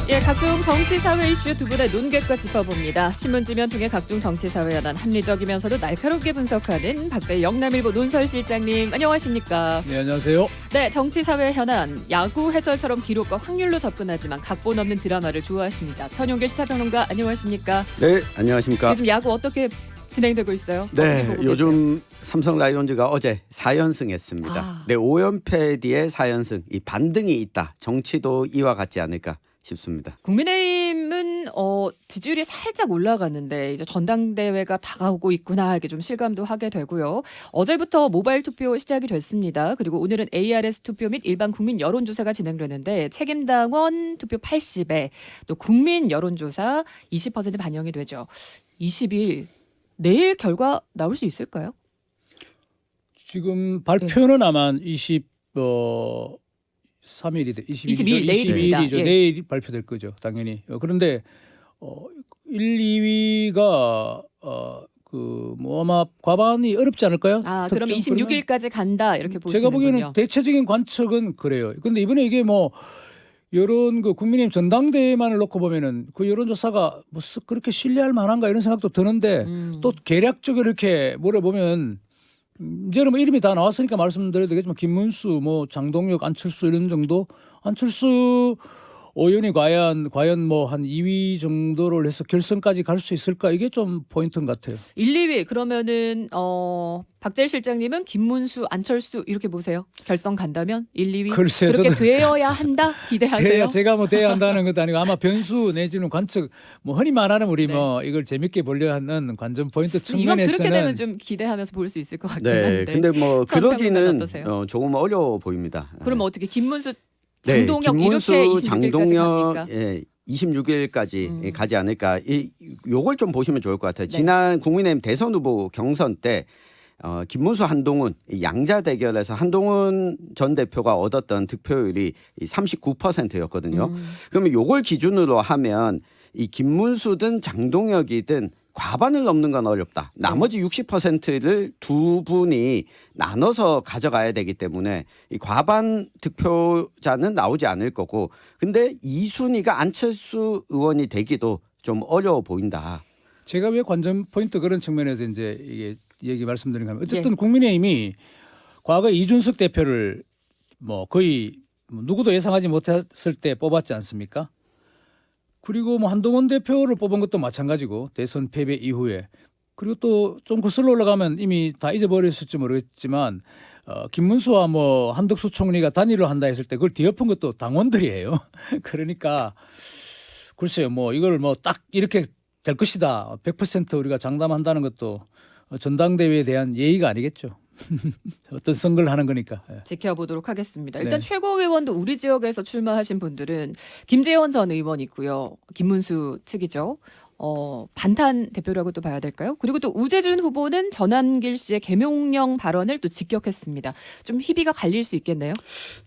예, 각종 정치 사회 이슈 두 분의 논객과 짚어봅니다. 신문지면 통해 각종 정치 사회 현안 합리적이면서도 날카롭게 분석하는 박재희 영남일보 논설실장님 안녕하십니까? 네, 안녕하세요. 네, 정치 사회 현안 야구 해설처럼 기록과 확률로 접근하지만 각본 없는 드라마를 좋아하십니다. 천용길 시사평론가 안녕하십니까? 네, 안녕하십니까? 요즘 야구 어떻게 진행되고 있어요? 네, 요즘 삼성 라이온즈가 어제 4연승했습니다. 네, 5연패 뒤에 4연승. 이 반등이 있다. 정치도 이와 같지 않을까 싶습니다. 국민의힘은 지지율이 살짝 올라갔는데 이제 전당대회가 다가오고 있구나 이게 좀 실감도 하게 되고요. 어제부터 모바일 투표 시작이 됐습니다. 그리고 오늘은 ARS 투표 및 일반 국민 여론조사가 진행되는데 책임당원 투표 80에 또 국민 여론조사 20% 반영이 되죠. 20일 내일 결과 나올 수 있을까요? 지금 발표는 아마 23일이 22일 내일입니다. 22일이죠. 예. 내일 발표될 거죠, 당연히. 그런데 1, 2위가 뭐 아마 과반이 어렵지 않을까요? 그럼 26일까지 간다 이렇게 보시는군요. 제가 보기에는 대체적인 관측은 그래요. 근데 이번에 이게 뭐 여론 국민의힘 전당대회만을 놓고 보면은 그 여론조사가 뭐 그렇게 신뢰할 만한가 이런 생각도 드는데 또 계략적으로 이렇게 물어보면 이제는 뭐 이름이 다 나왔으니까 말씀드려도 되겠지만 김문수, 뭐 장동혁, 안철수 이런 정도. 안철수 의원이 과연 뭐 한 2위 정도를 해서 결선까지 갈 수 있을까 이게 좀 포인트인 것 같아요. 1, 2위 그러면은 박재일 실장님은 김문수, 안철수 이렇게 보세요. 결선 간다면 1, 2위 글쎄요, 그렇게 저도 되어야 한다 기대하세요. 제가 뭐 돼야 한다는 것도 아니고 아마 변수 내지는 관측 뭐 흔히 말하는 우리 네. 뭐 이걸 재밌게 보려 하는 관전 포인트 이건 측면에서는 그렇게 되면 좀 기대하면서 볼 수 있을 것 같긴 네, 한데. 근데 뭐 전 평론가는 그러기는 어떠세요? 조금 어려워 보입니다. 그러면 어떻게 김문수, 네, 장동혁 김문수, 이렇게 26일까지 장동혁 갑니까? 26일까지 가지 않을까. 요걸 좀 보시면 좋을 것 같아요. 네. 지난 국민의힘 대선 후보 경선 때 김문수, 한동훈 양자 대결에서 한동훈 전 대표가 얻었던 득표율이 39%였거든요. 그러면 요걸 기준으로 하면 이 김문수든 장동혁이든 과반을 넘는 건 어렵다. 나머지 60%를 두 분이 나눠서 가져가야 되기 때문에 이 과반 득표자는 나오지 않을 거고, 근데 2순위가 안철수 의원이 되기도 좀 어려워 보인다. 제가 왜 관전 포인트 그런 측면에서 이제 이게 얘기 말씀드린 거면 어쨌든 예. 국민의힘이 과거 이준석 대표를 뭐 거의 누구도 예상하지 못했을 때 뽑았지 않습니까? 그리고 뭐 한동훈 대표를 뽑은 것도 마찬가지고 대선 패배 이후에 그리고 또 좀 거슬러 올라가면 이미 다 잊어버렸을지 모르겠지만 김문수와 뭐 한덕수 총리가 단일을 한다 했을 때 그걸 뒤엎은 것도 당원들이에요. 그러니까 글쎄요 뭐 이걸 뭐 딱 이렇게 될 것이다 100% 우리가 장담한다는 것도 전당대회에 대한 예의가 아니겠죠. 어떤 선거를 하는 거니까. 지켜보도록 하겠습니다. 일단 네. 최고위원도 우리 지역에서 출마하신 분들은 김재원 전 의원 있고요. 김문수 측이죠. 반탄 대표라고 또 봐야 될까요? 그리고 또 우재준 후보는 전한길 씨의 개명령 발언을 또 직격했습니다. 좀 희비가 갈릴 수 있겠네요.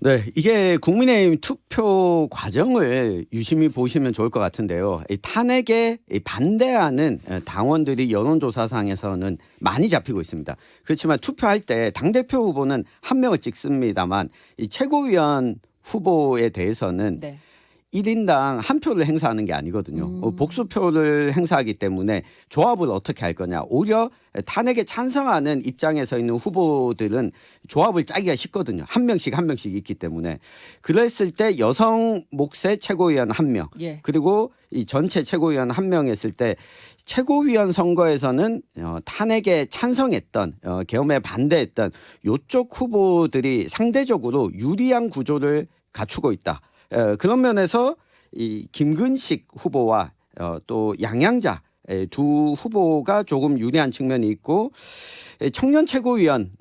네, 이게 국민의힘 투표 과정을 유심히 보시면 좋을 것 같은데요. 이 탄핵에 반대하는 당원들이 여론조사상에서는 많이 잡히고 있습니다. 그렇지만 투표할 때 당대표 후보는 한 명을 찍습니다만 이 최고위원 후보에 대해서는 네. 1인당 한 표를 행사하는 게 아니거든요. 복수표를 행사하기 때문에 조합을 어떻게 할 거냐. 오히려 탄핵에 찬성하는 입장에 서 있는 후보들은 조합을 짜기가 쉽거든요. 한 명씩 있기 때문에. 그랬을 때 여성 몫의 최고위원 한 명, 예. 그리고 이 전체 최고위원 한 명 했을 때 최고위원 선거에서는 탄핵에 찬성했던 계엄에 반대했던 이쪽 후보들이 상대적으로 유리한 구조를 갖추고 있다. 그런 면에서 이 김근식 후보와 또 양양자 두 후보가 조금 유리한 측면이 있고 청년 최고위원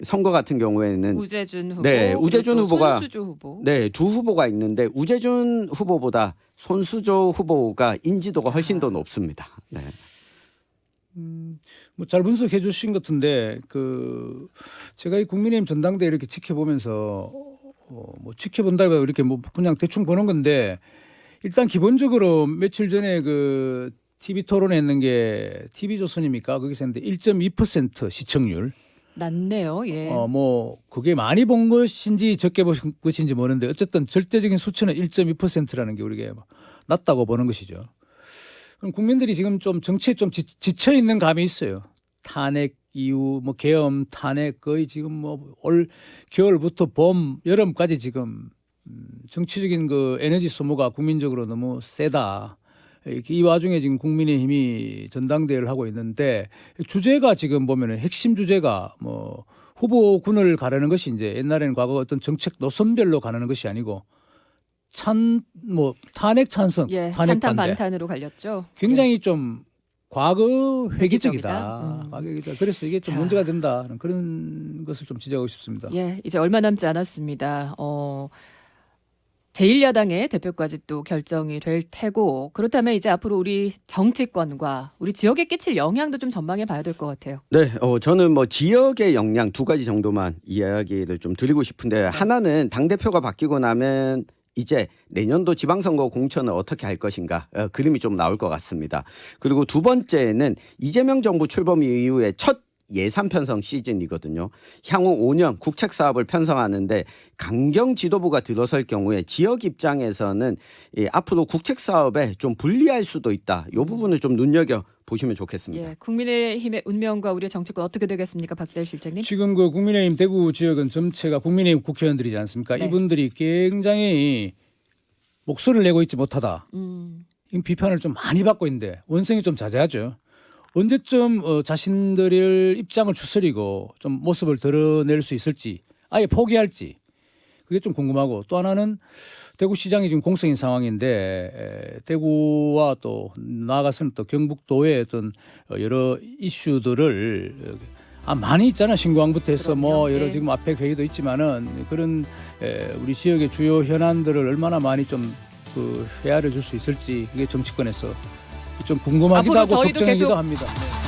선거 같은 경우에는 우재준 후보, 네, 우재준 또 후보가 손수조 후보. 네, 두 후보가 있는데 우재준 후보보다 손수조 후보가 인지도가 훨씬 더 높습니다. 네. 뭐 잘 분석해 주신 것 같은데 제가 이 국민의힘 전당대회 이렇게 지켜보면서 뭐 지켜본다고 이렇게 뭐 그냥 대충 보는 건데 일단 기본적으로 며칠 전에 TV 토론회 했는 게 TV조선입니까? 거기서 했는데 1.2% 시청률. 낮네요. 예. 뭐 그게 많이 본 것인지 적게 본 것인지 모르는데 어쨌든 절대적인 수치는 1.2%라는 게 우리가 낮다고 보는 것이죠. 그럼 국민들이 지금 좀 정치에 좀 지쳐 있는 감이 있어요. 탄핵 이후 뭐 계엄 탄핵 거의 지금 뭐 올 겨울부터 봄 여름까지 지금 정치적인 그 에너지 소모가 국민적으로 너무 세다. 이 와중에 지금 국민의힘이 전당대회를 하고 있는데 주제가 지금 보면은 핵심 주제가 뭐 후보군을 가르는 것이 이제 옛날에는 과거 어떤 정책 노선별로 가르는 것이 아니고 탄핵 찬성, 예, 탄핵 찬탄 반대. 반탄으로 갈렸죠. 굉장히 좀 과거 회기적이다. 회기적이다. 과거 회기적. 그래서 이게 좀 자. 문제가 된다. 그런 것을 좀 지적하고 싶습니다. 예, 이제 얼마 남지 않았습니다. 제1야당의 대표까지 또 결정이 될 테고 그렇다면 이제 앞으로 우리 정치권과 우리 지역에 끼칠 영향도 좀 전망해 봐야 될 것 같아요. 네, 저는 뭐 지역의 역량 두 가지 정도만 이야기를 좀 드리고 싶은데 하나는 당 대표가 바뀌고 나면 이제 내년도 지방선거 공천을 어떻게 할 것인가 그림이 좀 나올 것 같습니다. 그리고 두 번째는 이재명 정부 출범 이후에 첫 예산 편성 시즌이거든요. 향후 5년 국책 사업을 편성하는데 강경 지도부가 들어설 경우에 지역 입장에서는 앞으로 국책 사업에 좀 불리할 수도 있다. 이 부분을 좀 눈여겨 보시면 좋겠습니다. 예, 국민의힘의 운명과 우리의 정치권 어떻게 되겠습니까, 박재일 실장님? 지금 그 국민의힘 대구 지역은 전체가 국민의힘 국회의원들이지 않습니까? 네. 이분들이 굉장히 목소리를 내고 있지 못하다. 이 비판을 좀 많이 받고 있는데 원성이 좀 자제하죠. 언제쯤 자신들의 입장을 추스리고 좀 모습을 드러낼 수 있을지 아예 포기할지 그게 좀 궁금하고 또 하나는 대구시장이 지금 공석인 상황인데 대구와 또 나아가서는 또 경북도의 어떤 여러 이슈들을 많이 있잖아. 신고항부터 해서 뭐 그럼요. 여러 네. 지금 앞에 회의도 있지만은 그런 우리 지역의 주요 현안들을 얼마나 많이 좀 그 헤아려 줄 수 있을지 그게 정치권에서 좀 궁금하기도 앞으로 하고 저희도 걱정이기도 계속 합니다. 네.